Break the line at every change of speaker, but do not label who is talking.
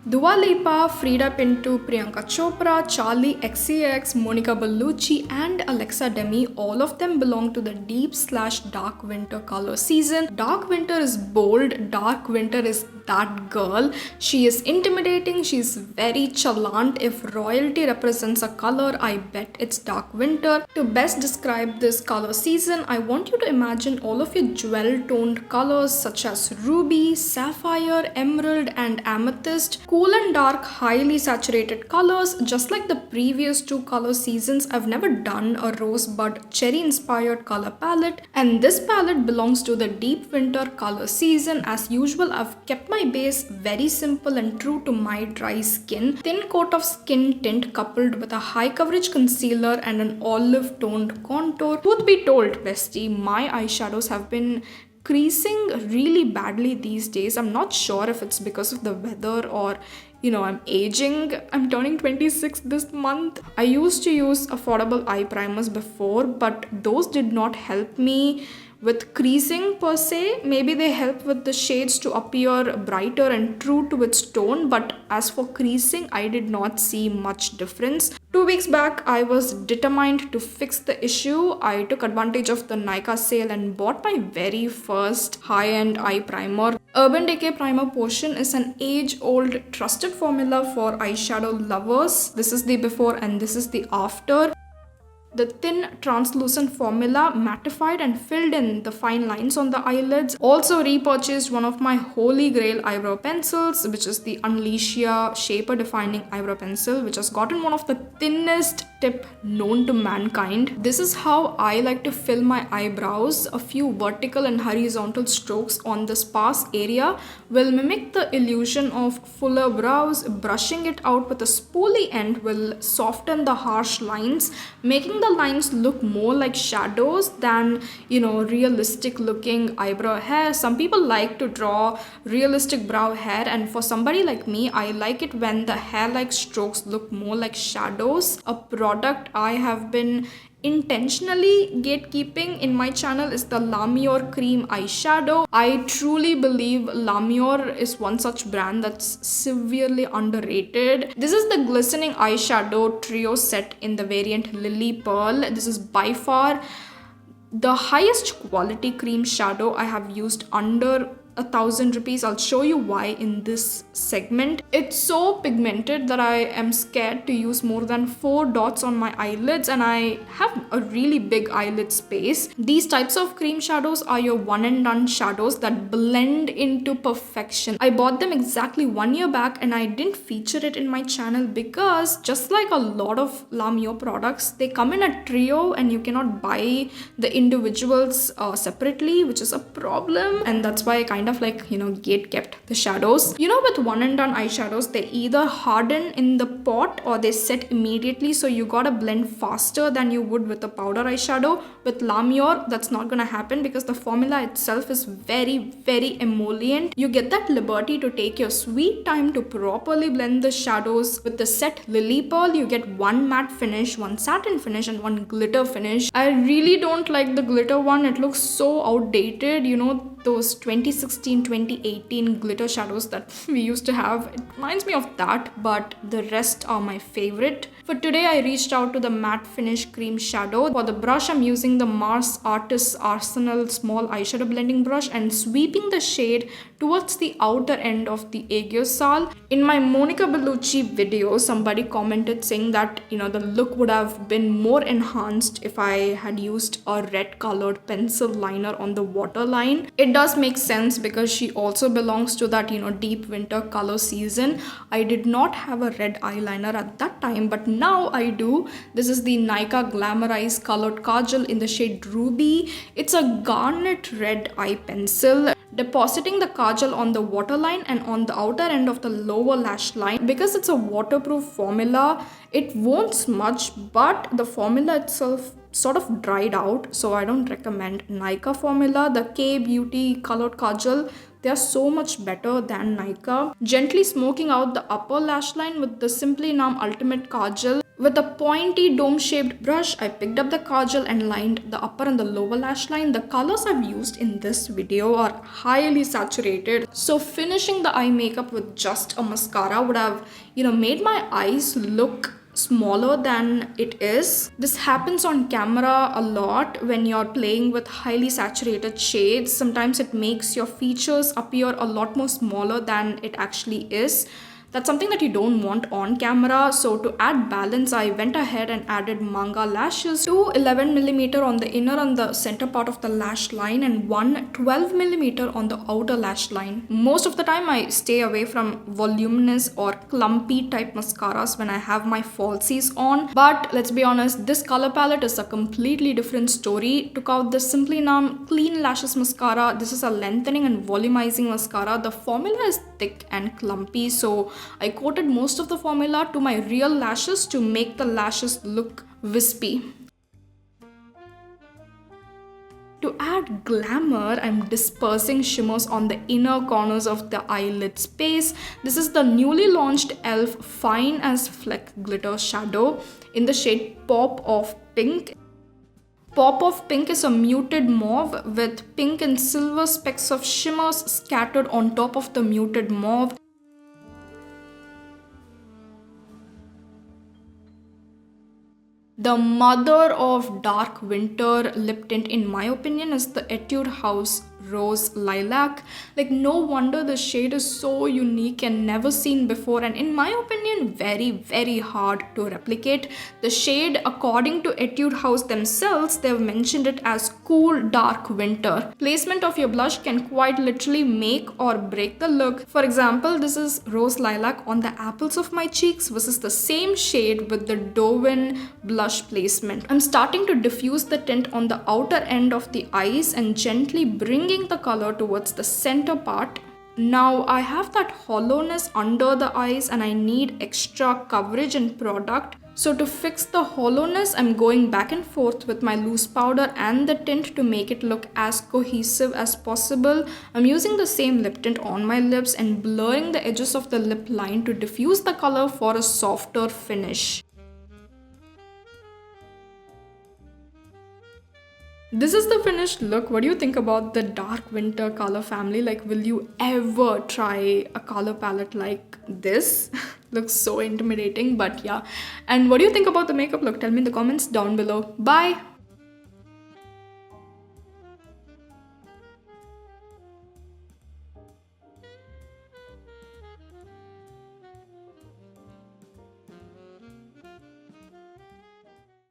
Dua Lipa, Frida Pinto, Priyanka Chopra, Charlie XCX, Monica Bellucci, and Alexa Demi, all of them belong to the deep/dark winter color season. Dark winter is bold, dark winter is that girl. She is intimidating, she's very chalant. If royalty represents a color, I bet it's dark winter. To best describe this color season, I want you to imagine all of your jewel toned colors such as ruby, sapphire, emerald, and amethyst. Cool and dark, highly saturated colors. Just like the previous two color seasons, I've never done a Rosebud cherry inspired color palette, and this palette belongs to the deep winter color season. As usual, I've kept my base very simple and true to my dry skin. Thin coat of skin tint coupled with a high coverage concealer and an olive toned contour. Truth be told, bestie, my eyeshadows have been creasing really badly these days. I'm not sure if it's because of the weather or I'm aging. I'm turning 26 this month. I used to use affordable eye primers before, but those did not help me with creasing per se. Maybe they help with the shades to appear brighter and true to its tone, but as for creasing, I did not see much difference. 2 weeks back, I was determined to fix the issue. I took advantage of the Nykaa sale and bought my very first high-end eye primer. Urban Decay Primer Potion is an age-old trusted formula for eyeshadow lovers. This is the before and this is the after. The thin translucent formula mattified and filled in the fine lines on the eyelids. Also repurchased one of my holy grail eyebrow pencils, which is the Unleashia Shaper Defining Eyebrow Pencil, which has gotten one of the thinnest tip known to mankind. This is how I like to fill my eyebrows. A few vertical and horizontal strokes on the sparse area will mimic the illusion of fuller brows. Brushing it out with a spoolie end will soften the harsh lines, making the lines look more like shadows than realistic looking eyebrow hair. Some people like to draw realistic brow hair, and for somebody like me, I like it when the hair like strokes look more like shadows. A product I have been intentionally gatekeeping in my channel is the Glamour cream eyeshadow. I truly believe Glamour is one such brand that's severely underrated. This is the Glistening eyeshadow trio set in the variant Lily Pearl. This is by far the highest quality cream shadow I have used under 1,000 rupees. I'll show you why in this segment. It's so pigmented that I am scared to use more than 4 dots on my eyelids, and I have a really big eyelid space. These types of cream shadows are your one and done shadows that blend into perfection. I bought them exactly 1 year back and I didn't feature it in my channel because just like a lot of Glamour products, they come in a trio and you cannot buy the individuals separately, which is a problem, and that's why I kind of gate kept the shadows. With one and done eyeshadows, they either harden in the pot or they set immediately, so you gotta blend faster than you would with a powder eyeshadow. With Glamour, that's not gonna happen because the formula itself is very, very emollient. You get that liberty to take your sweet time to properly blend the shadows. With the set Lily Pearl, you get one matte finish, one satin finish, and one glitter finish. I really don't like the glitter one. It looks so outdated. Those 2016, 2018 glitter shadows that we used to have. It reminds me of that, but the rest are my favorite. For today, I reached out to the matte finish cream shadow. For the brush, I'm using the Mars Artist Arsenal small eyeshadow blending brush and sweeping the shade towards the outer end of the aiguisal. In my Monica Bellucci video, somebody commented saying that, the look would have been more enhanced if I had used a red colored pencil liner on the waterline. It does make sense because she also belongs to that, deep winter color season. I did not have a red eyeliner at that time, but now I do. This is the Nykaa GLAMOReyes colored Kajal in the shade Ruby. It's a garnet red eye pencil. Depositing the kajal on the waterline and on the outer end of the lower lash line. Because it's a waterproof formula, it won't smudge, but the formula itself sort of dried out, so I don't recommend Nykaa formula. The K-Beauty colored kajal, they are so much better than Nykaa. Gently smoking out the upper lash line with the Simply Numb Ultimate Kajal With a pointy dome-shaped brush, I picked up the Kajal and lined the upper and the lower lash line. The colors I've used in this video are highly saturated, so finishing the eye makeup with just a mascara would have, made my eyes look smaller than it is. This happens on camera a lot when you're playing with highly saturated shades. Sometimes it makes your features appear a lot more smaller than it actually is. That's something that you don't want on camera. So to add balance, I went ahead and added manga lashes, two 11mm on the inner and the center part of the lash line and one 12mm on the outer lash line. Most of the time I stay away from voluminous or clumpy type mascaras when I have my falsies on. But let's be honest, this color palette is a completely different story. Took out the Simply Numb Clean Lashes Mascara. This is a lengthening and volumizing mascara. The formula is thick and clumpy, so I coated most of the formula to my real lashes to make the lashes look wispy. To add glamour, I'm dispersing shimmers on the inner corners of the eyelid space. This is the newly launched e.l.f. Fine as Fleck Glitter Shadow in the shade Pop of Pink. Pop of Pink is a muted mauve with pink and silver specks of shimmers scattered on top of the muted mauve. The mother of dark winter lip tint, in my opinion, is the Etude House Rose Lilac. Like, no wonder the shade is so unique and never seen before, and in my opinion, very hard to replicate. The shade, according to Etude House themselves, they've mentioned it as cool dark winter. Placement of your blush can quite literally make or break the look. For example, this is Rose Lilac on the apples of my cheeks versus the same shade with the Dovin blush placement. I'm starting to diffuse the tint on the outer end of the eyes and gently bringing the color towards the center part. Now I have that hollowness under the eyes and I need extra coverage and product. So to fix the hollowness, I'm going back and forth with my loose powder and the tint to make it look as cohesive as possible. I'm using the same lip tint on my lips and blurring the edges of the lip line to diffuse the color for a softer finish. This is the finished look. What do you think about the dark winter color family? Like, will you ever try a color palette like this? Looks so intimidating, but yeah. And what do you think about the makeup look? Tell me in the comments down below. Bye!